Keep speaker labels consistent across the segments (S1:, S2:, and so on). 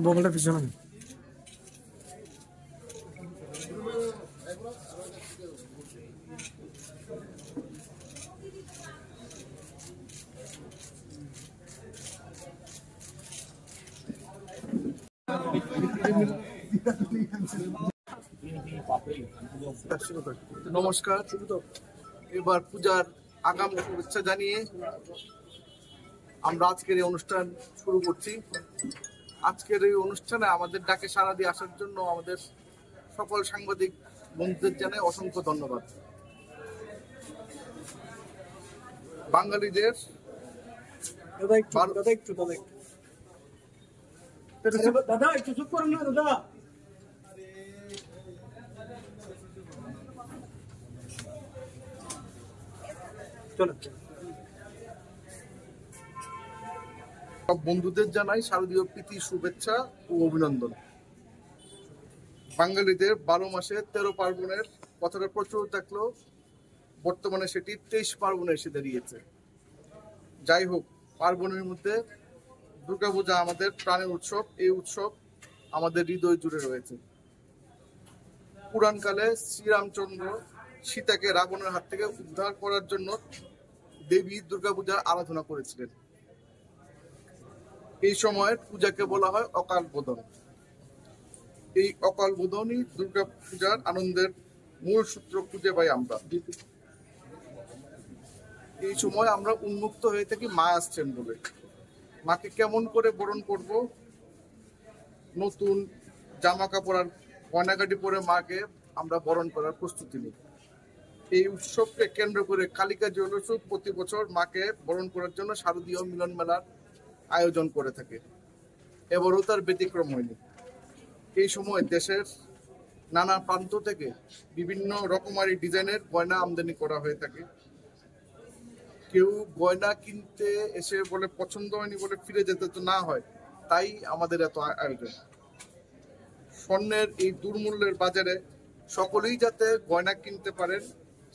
S1: মোবাইলটা পিছনে
S2: নমস্কার। এবার পূজার আগাম শুভেচ্ছা জানিয়ে আমরা আজকের এই অনুষ্ঠান শুরু করছি। আজকের এই অনুষ্ঠানে আমাদের ডাকে সাড়া দিয়ে আসার জন্য আমাদের সকল সাংবাদিক বন্ধুদের জানাই অসংখ্য ধন্যবাদ। বাঙালিদের
S1: দাদা একটু চুপ করুন না দাদা।
S2: সব বন্ধুদের জানাই শারদীয় প্রীতি, শুভেচ্ছা ও অভিনন্দন। বাঙালিদের 12 মাসে 13 পার্বণের কথাটা প্রচুর থাকলেও বর্তমানে সেটি 23 পার্বণে এসে দাঁড়িয়েছে। যাই হোক, পার্বণের মধ্যে দুর্গাপূজা আমাদের প্রাণের উৎসব। এই উৎসব আমাদের হৃদয় জুড়ে রয়েছে। পুরাণকালে শ্রীরামচন্দ্র সীতাকে রাবণের হাত থেকে উদ্ধার করার জন্য দেবী দুর্গাপূজার আরাধনা করেছিলেন। এই সময়ের পূজাকে বলা হয় অকাল বোধন। এই অকাল বোধনই দুর্গা পূজার আনন্দের মূল সূত্র খুঁজে পাই আমরা। এই সময় আমরা উন্মুক্ত হয়ে থাকি মা আসছেন বলে। মাকে কেমন করে বরণ করব, নতুন জামা কাপড় আর গয়নাগাটি পরে মাকে আমরা বরণ করার প্রস্তুতি নিই। এই উৎসবকে কেন্দ্র করে কালিকা জুয়েলার্স প্রতি বছর মাকে বরণ করার জন্য শারদীয় মিলন মেলার আয়োজন করে থাকে। এবারও তার ব্যতিক্রম হয়নি। এই সময় দেশের নানা প্রান্ত থেকে বিভিন্ন রকমারি ডিজাইনের গয়না আমদানি করা হয়ে থাকে। কেউ গয়না কিনতে এসে বলে পছন্দ হয়নি বলে ফিরে যেতে তো না হয়, তাই আমাদের এত আয়োজন। স্বর্ণের এই দুর্মূল্যের বাজারে সকলেই যাতে গয়না কিনতে পারেন,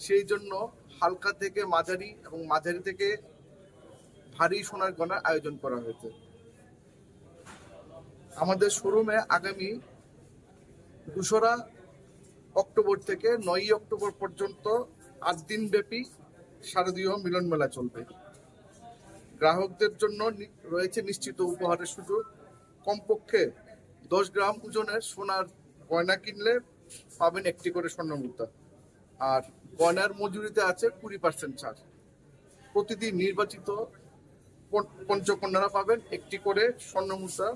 S2: সেই জন্য হালকা থেকে মাঝারি এবং মাঝারি থেকে ভারী সোনার গয়নার আয়োজন করা হয়েছে। আমাদের শোরুমে আগামী 2রা অক্টোবর থেকে 9ই অক্টোবর পর্যন্ত 8 দিন ব্যাপী শারদীয় মিলন মেলা চলবে। গ্রাহকদের জন্য রয়েছে নিশ্চিত উপহারের সুযোগ। কমপক্ষে 10 গ্রাম ওজনের সোনার গয়না কিনলে পাবেন একটি করে স্বর্ণ মুদ্রা, আর গয়নার মজুরিতে আছে 20% ছাড়। প্রতিদিন নির্বাচিত পঞ্চকন্যারা পাবেন একটি করে স্বর্ণ মুদ্রা।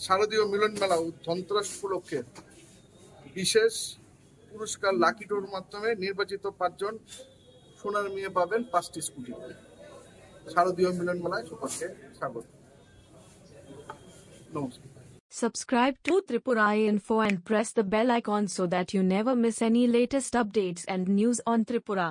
S2: শারদীয় মিলন মেলা ও ধনতেরাস উপলক্ষে বিশেষ পুরস্কার লাকি ড্রর মাধ্যমে নির্বাচিত 5 জন সোনার মেয়ে পাবেন 5টি স্কুটি। শারদীয় মিলন মেলায় সকলকে স্বাগত। নমস্কার।
S3: Subscribe to Tripura Info and press the bell icon so that you never miss any latest updates and news on Tripura.